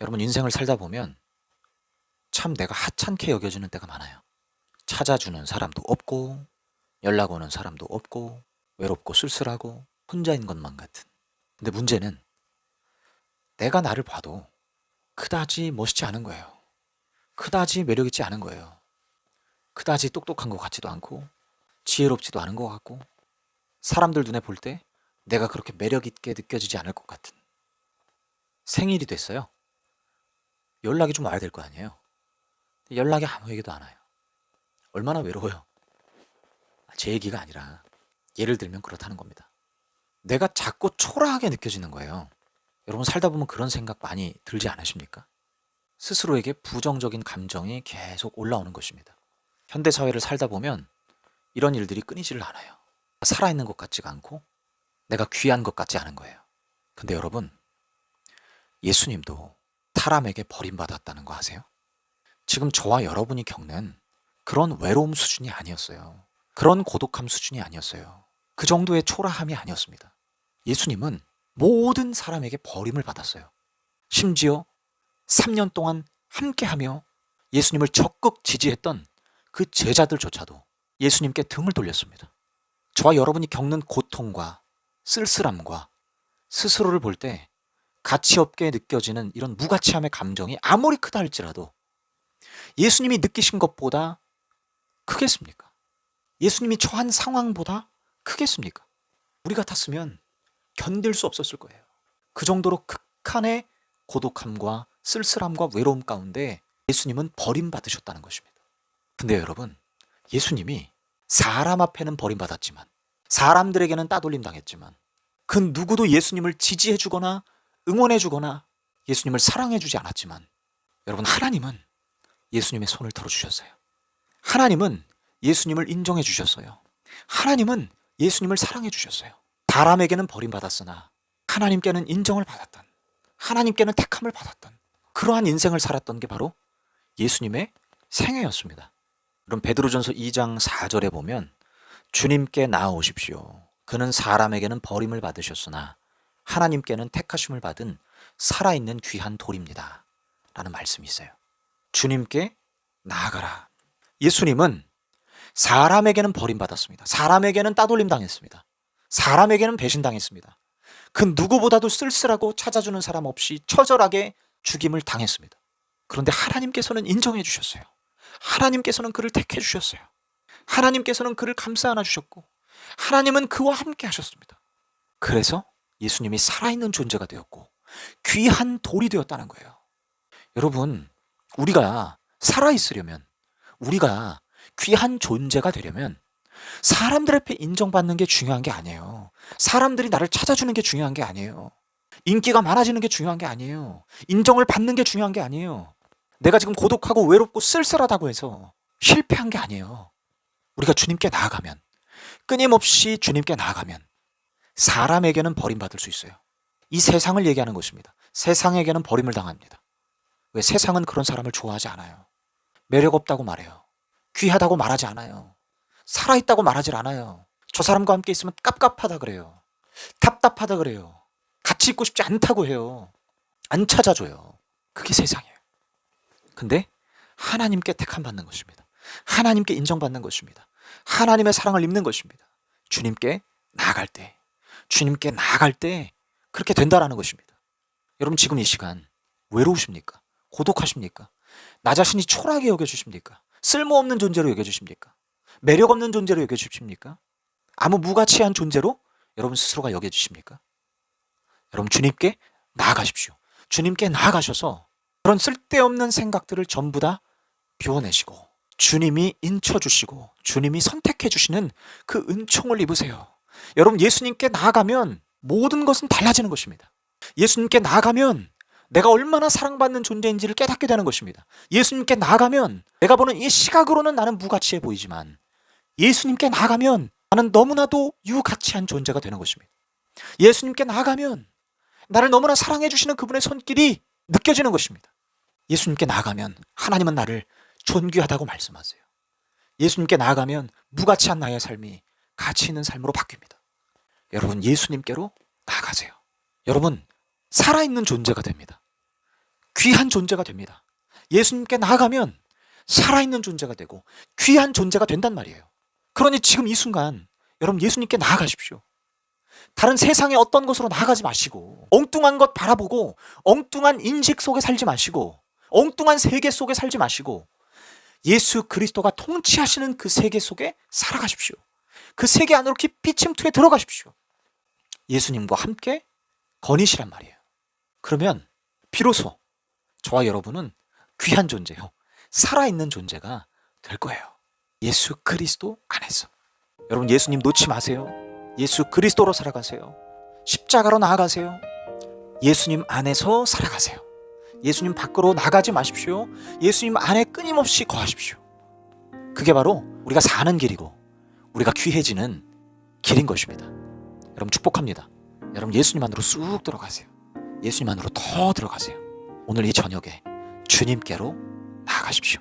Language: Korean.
여러분 인생을 살다 보면 참 내가 하찮게 여겨지는 때가 많아요. 찾아주는 사람도 없고 연락 오는 사람도 없고 외롭고 쓸쓸하고 혼자인 것만 같은. 근데 문제는 내가 나를 봐도 그다지 멋있지 않은 거예요. 그다지 매력 있지 않은 거예요. 그다지 똑똑한 것 같지도 않고 지혜롭지도 않은 것 같고 사람들 눈에 볼 때 내가 그렇게 매력 있게 느껴지지 않을 것 같은. 생일이 됐어요. 연락이 좀 와야 될 거 아니에요. 연락이 아무 얘기도 안 와요. 얼마나 외로워요. 제 얘기가 아니라 예를 들면 그렇다는 겁니다. 내가 작고 초라하게 느껴지는 거예요. 여러분 살다 보면 그런 생각 많이 들지 않으십니까? 스스로에게 부정적인 감정이 계속 올라오는 것입니다. 현대사회를 살다 보면 이런 일들이 끊이지를 않아요. 살아있는 것 같지가 않고 내가 귀한 것 같지 않은 거예요. 근데 여러분, 예수님도 사람에게 버림받았다는 거 아세요? 지금 저와 여러분이 겪는 그런 외로움 수준이 아니었어요. 그런 고독함 수준이 아니었어요. 그 정도의 초라함이 아니었습니다. 예수님은 모든 사람에게 버림을 받았어요. 심지어 3년 동안 함께하며 예수님을 적극 지지했던 그 제자들조차도 예수님께 등을 돌렸습니다. 저와 여러분이 겪는 고통과 쓸쓸함과 스스로를 볼 때 가치 없게 느껴지는 이런 무가치함의 감정이 아무리 크다 할지라도 예수님이 느끼신 것보다 크겠습니까? 예수님이 처한 상황보다 크겠습니까? 우리 같았으면 견딜 수 없었을 거예요. 그 정도로 극한의 고독함과 쓸쓸함과 외로움 가운데 예수님은 버림받으셨다는 것입니다. 근데 여러분, 예수님이 사람 앞에는 버림받았지만 사람들에게는 따돌림 당했지만 그 누구도 예수님을 지지해주거나 응원해주거나 예수님을 사랑해주지 않았지만 여러분, 하나님은 예수님의 손을 들어주셨어요. 하나님은 예수님을 인정해 주셨어요. 하나님은 예수님을 사랑해 주셨어요. 사람에게는 버림받았으나 하나님께는 인정을 받았던, 하나님께는 택함을 받았던 그러한 인생을 살았던 게 바로 예수님의 생애였습니다. 그럼 베드로전서 2장 4절에 보면 주님께 나아오십시오. 그는 사람에게는 버림을 받으셨으나 하나님께는 택하심을 받은 살아있는 귀한 돌입니다. 라는 말씀이 있어요. 주님께 나아가라. 예수님은 사람에게는 버림받았습니다. 사람에게는 따돌림 당했습니다. 사람에게는 배신당했습니다. 그 누구보다도 쓸쓸하고 찾아주는 사람 없이 처절하게 죽임을 당했습니다. 그런데 하나님께서는 인정해 주셨어요. 하나님께서는 그를 택해 주셨어요. 하나님께서는 그를 감싸 안아 주셨고 하나님은 그와 함께 하셨습니다. 그래서 예수님이 살아있는 존재가 되었고 귀한 돌이 되었다는 거예요. 여러분, 우리가 살아있으려면, 우리가 귀한 존재가 되려면 사람들 앞에 인정받는 게 중요한 게 아니에요. 사람들이 나를 찾아주는 게 중요한 게 아니에요. 인기가 많아지는 게 중요한 게 아니에요. 인정을 받는 게 중요한 게 아니에요. 내가 지금 고독하고 외롭고 쓸쓸하다고 해서 실패한 게 아니에요. 우리가 주님께 나아가면, 끊임없이 주님께 나아가면 사람에게는 버림받을 수 있어요. 이 세상을 얘기하는 것입니다. 세상에게는 버림을 당합니다. 왜? 세상은 그런 사람을 좋아하지 않아요. 매력 없다고 말해요. 귀하다고 말하지 않아요. 살아있다고 말하지 않아요. 저 사람과 함께 있으면 깝깝하다 그래요. 답답하다 그래요. 같이 있고 싶지 않다고 해요. 안 찾아줘요. 그게 세상이에요. 근데 하나님께 택함 받는 것입니다. 하나님께 인정받는 것입니다. 하나님의 사랑을 입는 것입니다. 주님께 나아갈 때, 주님께 나아갈 때 그렇게 된다라는 것입니다. 여러분 지금 이 시간 외로우십니까? 고독하십니까? 나 자신이 초라하게 여겨주십니까? 쓸모없는 존재로 여겨주십니까? 매력 없는 존재로 여겨주십니까? 아무 무가치한 존재로 여러분 스스로가 여겨주십니까? 여러분 주님께 나아가십시오. 주님께 나아가셔서 그런 쓸데없는 생각들을 전부 다 비워내시고 주님이 인쳐주시고 주님이 선택해주시는 그 은총을 입으세요. 여러분 예수님께 나아가면 모든 것은 달라지는 것입니다. 예수님께 나아가면 내가 얼마나 사랑받는 존재인지를 깨닫게 되는 것입니다. 예수님께 나아가면 내가 보는 이 시각으로는 나는 무가치해 보이지만 예수님께 나아가면 나는 너무나도 유가치한 존재가 되는 것입니다. 예수님께 나아가면 나를 너무나 사랑해 주시는 그분의 손길이 느껴지는 것입니다. 예수님께 나아가면 하나님은 나를 존귀하다고 말씀하세요. 예수님께 나아가면 무가치한 나의 삶이 가치 있는 삶으로 바뀝니다. 여러분 예수님께로 나아가세요. 여러분 살아있는 존재가 됩니다. 귀한 존재가 됩니다. 예수님께 나아가면 살아있는 존재가 되고 귀한 존재가 된단 말이에요. 그러니 지금 이 순간 여러분 예수님께 나아가십시오. 다른 세상의 어떤 것으로 나아가지 마시고 엉뚱한 것 바라보고 엉뚱한 인식 속에 살지 마시고 엉뚱한 세계 속에 살지 마시고 예수 그리스도가 통치하시는 그 세계 속에 살아가십시오. 그 세계 안으로 깊이 침투해 들어가십시오. 예수님과 함께 거니시란 말이에요. 그러면 비로소 저와 여러분은 귀한 존재요, 살아있는 존재가 될 거예요. 예수 그리스도 안에서. 여러분 예수님 놓지 마세요. 예수 그리스도로 살아가세요. 십자가로 나아가세요. 예수님 안에서 살아가세요. 예수님 밖으로 나가지 마십시오. 예수님 안에 끊임없이 거하십시오. 그게 바로 우리가 사는 길이고 우리가 귀해지는 길인 것입니다. 여러분 축복합니다. 여러분 예수님 안으로 쑥 들어가세요. 예수님 안으로 더 들어가세요. 오늘 이 저녁에 주님께로 나아가십시오.